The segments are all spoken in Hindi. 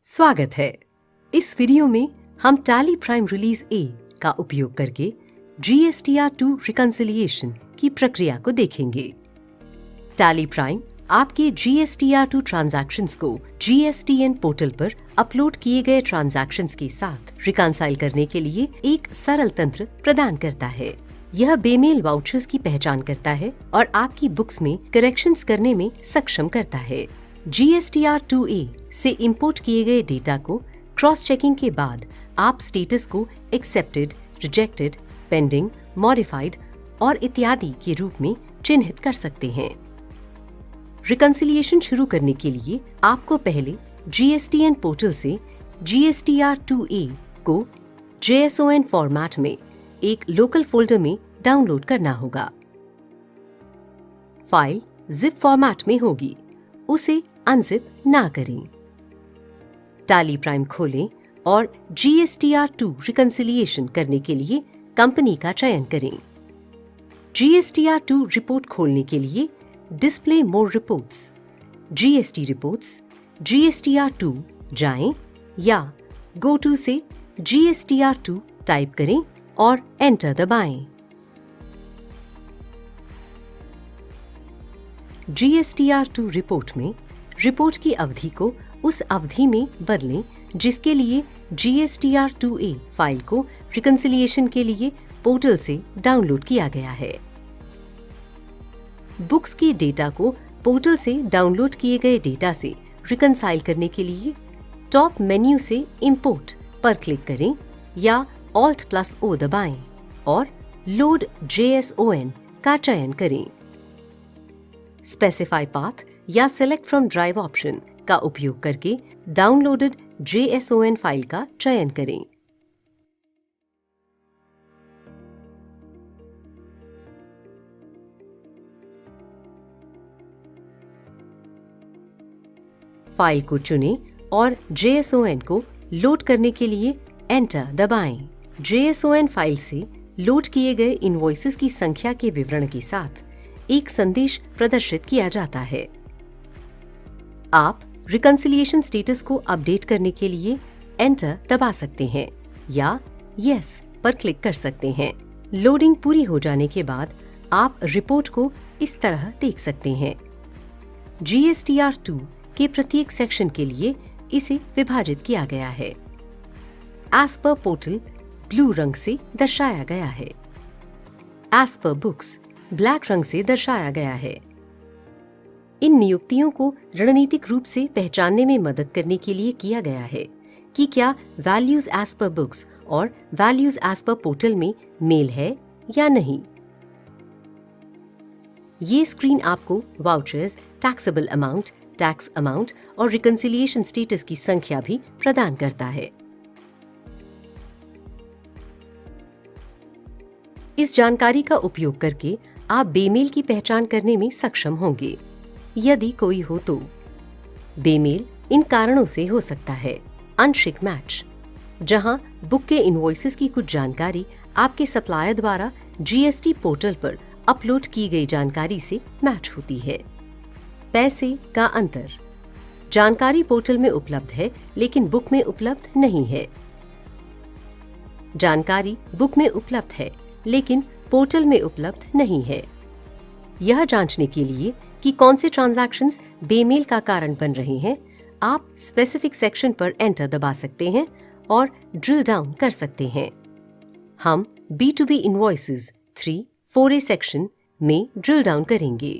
स्वागत है। इस वीडियो में हम टैली प्राइम रिलीज ए का उपयोग करके GSTR2 रिकंसिलिएशन की प्रक्रिया को देखेंगे। टैली प्राइम आपके GSTR2 ट्रांजैक्शंस को GSTN पोर्टल पर अपलोड किए गए ट्रांजैक्शंस के साथ रिकंसाइल करने के लिए एक सरल तंत्र प्रदान करता है। यह बेमेल वाउचर्स की पहचान करता है और आपकी बुक्स में करेक्शंस करने में सक्षम करता है। GSTR2A से इंपोर्ट किए गए डेटा को क्रॉस चेकिंग के बाद आप स्टेटस को एक्सेप्टेड, रिजेक्टेड, पेंडिंग, मॉडिफाइड और इत्यादि के रूप में चिन्हित कर सकते हैं। रिकंसिलिएशन शुरू करने के लिए आपको पहले GSTN पोर्टल से GSTR2A को JSON फॉर्मेट में एक लोकल फोल्डर में डाउनलोड करना होगा। फाइल जिप फॉर्मेट में होगी, उसे अनजिप ना करें। टैली प्राइम खोलें और GSTR2 रिकंसिलिएशन करने के लिए कंपनी का चयन करें। GSTR2 रिपोर्ट खोलने के लिए डिस्प्ले मोर रिपोर्ट्स, GST रिपोर्ट्स, GSTR2 जाएं या गो टू से GSTR2 टाइप करें और एंटर दबाएं। GSTR2 रिपोर्ट में रिपोर्ट की अवधि को उस अवधि में बदलें जिसके लिए GSTR2A फाइल को रिकंसिलिएशन के लिए पोर्टल से डाउनलोड किया गया है। बुक्स के डेटा को पोर्टल से डाउनलोड किए गए डेटा से रिकंसाइल करने के लिए टॉप मेन्यू से इंपोर्ट पर क्लिक करें या Alt+O दबाएं और लोड JSON का चयन करें। स्पेसिफाई पाथ या सेलेक्ट फ्रॉम ड्राइव ऑप्शन का उपयोग करके डाउनलोडेड JSON फाइल का चयन करें। फाइल को चुनें और JSON को लोड करने के लिए एंटर दबाएं। JSON फाइल से लोड किए गए इनवॉइसेस की संख्या के विवरण के साथ एक संदेश प्रदर्शित किया जाता है। आप रिकंसिलिएशन स्टेटस को अपडेट करने के लिए एंटर दबा सकते हैं या यस पर क्लिक कर सकते हैं। लोडिंग पूरी हो जाने के बाद आप रिपोर्ट को इस तरह देख सकते हैं। GSTR2 के प्रत्येक सेक्शन के लिए इसे विभाजित किया गया है। एज पर पोर्टल ब्लू रंग से दर्शाया गया है। एज पर बुक्स ब्लैक रंग से दर्शाया गया है। इन नियुक्तियों को रणनीतिक रूप से पहचानने में मदद करने के लिए किया गया है कि क्या वैल्यूज एज पर बुक्स और वैल्यूज एज पर पोर्टल में मेल है या नहीं। ये स्क्रीन आपको vouchers, taxable amount, tax amount और रिकंसिलिएशन स्टेटस की संख्या भी प्रदान करता है। इस जानकारी का उपयोग करके आप बेमेल की पहचान करने में सक्षम होंगे, यदि कोई हो तो। बेमेल इन कारणों से हो सकता है। अनशिक मैच, जहां बुक के इनवॉइसेस की कुछ जानकारी आपके सप्लायर द्वारा GST पोर्टल पर अपलोड की गई जानकारी से मैच होती है। पैसे का अंतर, जानकारी पोर्टल में उपलब्ध है लेकिन बुक में उपलब्ध नहीं है। जानकारी बुक में उपलब्ध है लेकिन पोर्टल में उपलब्ध नहीं है। यह जांचने के लिए कि कौन से ट्रांजैक्शंस बेमेल का कारण बन रहे हैं, आप स्पेसिफिक सेक्शन पर एंटर दबा सकते हैं और ड्रिल डाउन कर सकते हैं। हम B2B इनवॉइसेस 3-4A सेक्शन में ड्रिल डाउन करेंगे।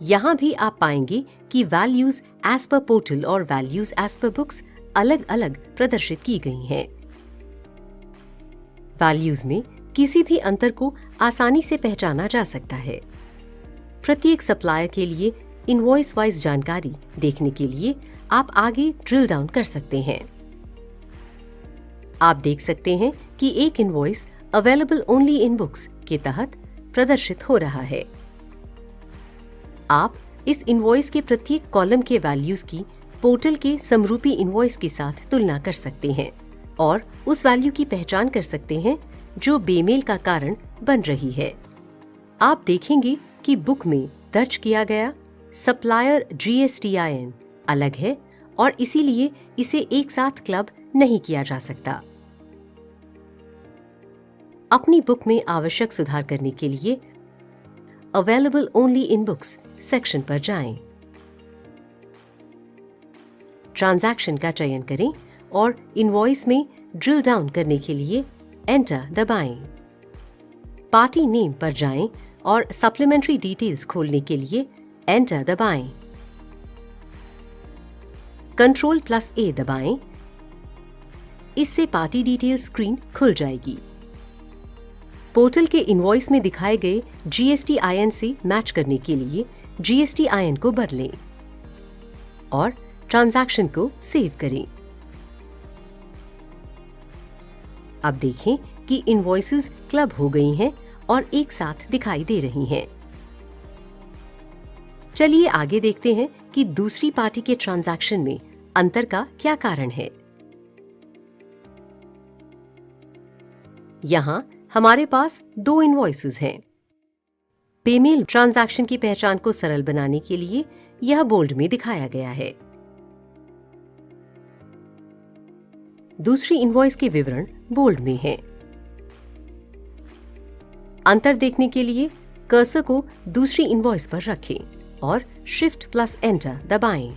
यहां भी आप पाएंगे कि वैल्यूज एज पर पोर्टल और वैल्यूज एज पर बुक्स अलग अलग प्रदर्शित की गई हैं। वैल्यूज में किसी भी अंतर को आसानी से पहचाना जा सकता है। प्रत्येक सप्लायर के लिए इनवॉइस वाइज जानकारी देखने के लिए आप आगे ड्रिल डाउन कर सकते हैं। आप देख सकते हैं कि एक invoice available only in books के तहत प्रदर्शित हो रहा है। आप इस इनवॉइस के प्रत्येक कॉलम के वैल्यूज की पोर्टल के समरूपी इनवॉइस के साथ तुलना कर सकते हैं और उस वैल्यू की पहचान कर सकते हैं जो बेमेल का कारण बन रही है। आप देखेंगे कि बुक में दर्ज किया गया सप्लायर GSTIN अलग है और इसीलिए इसे एक साथ क्लब नहीं किया जा सकता। अपनी बुक में आवश्यक सुधार करने के लिए available only in books section पर जाएं। ट्रांजैक्शन का चयन करें और इनवॉइस में ड्रिल डाउन करने के लिए एंटर दबाएं। पार्टी नेम पर जाएं और सप्लीमेंट्री डिटेल्स खोलने के लिए एंटर दबाएं। Ctrl+A दबाएं। इससे पार्टी डिटेल स्क्रीन खुल जाएगी। पोर्टल के इनवॉइस में दिखाए गए GSTIN से मैच करने के लिए GSTIN को बदलें और ट्रांजैक्शन को सेव करें। अब देखें कि इनवॉइसेस क्लब हो गई हैं और एक साथ दिखाई दे रही हैं। चलिए आगे देखते हैं कि दूसरी पार्टी के ट्रांजैक्शन में अंतर का क्या कारण है। यहां हमारे पास 2 इनवॉइसेस हैं। पेमेल ट्रांजैक्शन की पहचान को सरल बनाने के लिए यह बोल्ड में दिखाया गया है। दूसरी इनवॉइस के विवरण बोल्ड में हैं। अंतर देखने के लिए कर्सर को दूसरी इनवॉइस पर रखें और Shift+Enter दबाएं।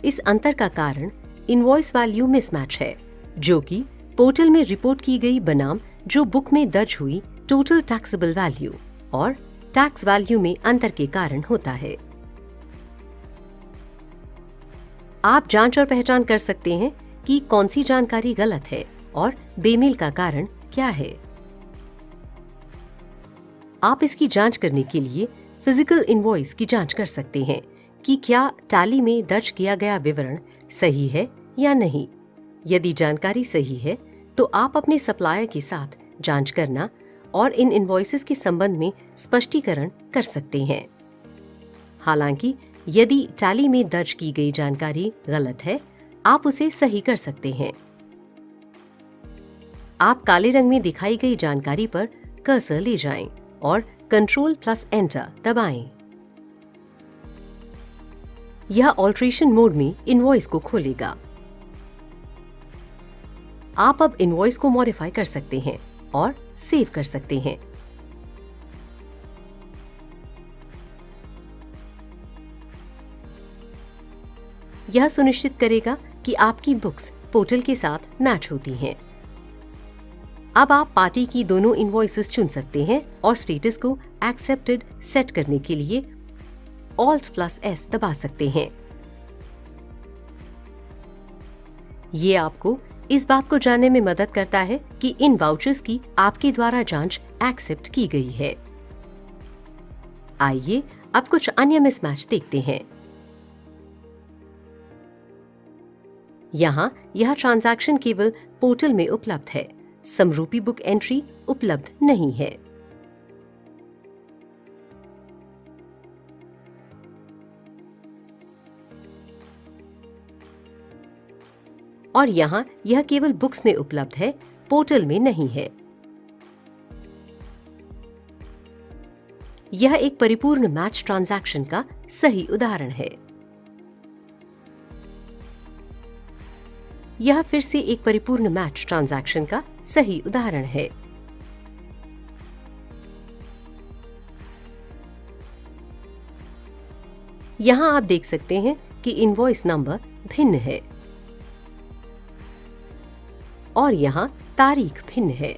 इस अंतर का कारण इनवॉइस वैल्यू मिसमैच है, जो कि पोर्टल में रिपोर्ट की गई बनाम जो बुक में दर्ज हुई टोटल टैक्सेबल वैल्यू और टैक्स वैल्यू में अंतर के कारण होता है। आप जांच और पहचान कर सकते हैं कि कौन सी जानकारी गलत है और बेमेल का कारण क्या है। आप इसकी जांच करने के लिए फिजिकल इनवॉइस की जांच कर सकते हैं कि क्या टैली में दर्ज किया गया विवरण सही है या नहीं। यदि जानकारी सही है तो आप अपने सप्लायर के साथ जांच करना और इन इनवॉइसेस के संबंध में स्पष्टीकरण कर सकते हैं। हालांकि यदि टैली में दर्ज की गई जानकारी गलत है, आप उसे सही कर सकते हैं। आप काले रंग में दिखाई गई जानकारी पर कर्सर ले जाएं और Ctrl+Enter दबाएं। यह ऑल्ट्रेशन मोड में इनवॉइस को खोलेगा। आप अब इनवॉइस को मॉडिफाई कर सकते हैं और सेव कर सकते हैं। यह सुनिश्चित करेगा कि आपकी बुक्स पोर्टल के साथ मैच होती हैं। अब आप पार्टी की दोनों इनवॉइसेस चुन सकते हैं और स्टेटस को एक्सेप्टेड सेट करने के लिए Alt+S दबा सकते हैं। ये आपको इस बात को जानने में मदद करता है कि इन वाउचर्स की आपके द्वारा जांच एक्सेप्ट की गई है। आइए अब कुछ अन्य मिसमैच देखते हैं। यहाँ यह ट्रांजैक्शन केवल पोर्टल में उपलब्ध है, समरूपी बुक एंट्री उपलब्ध नहीं है। और यहाँ यह केवल बुक्स में उपलब्ध है, पोर्टल में नहीं है। यह एक परिपूर्ण मैच ट्रांजैक्शन का सही उदाहरण है। यह फिर से एक परिपूर्ण मैच ट्रांजैक्शन का सही उदाहरण है। यहां आप देख सकते हैं कि इनवॉइस नंबर भिन्न है और यहां तारीख भिन्न है।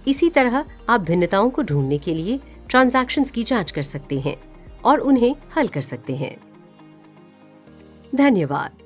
इसी तरह आप भिन्नताओं को ढूंढने के लिए ट्रांजैक्शंस की जांच कर सकते हैं और उन्हें हल कर सकते हैं। धन्यवाद।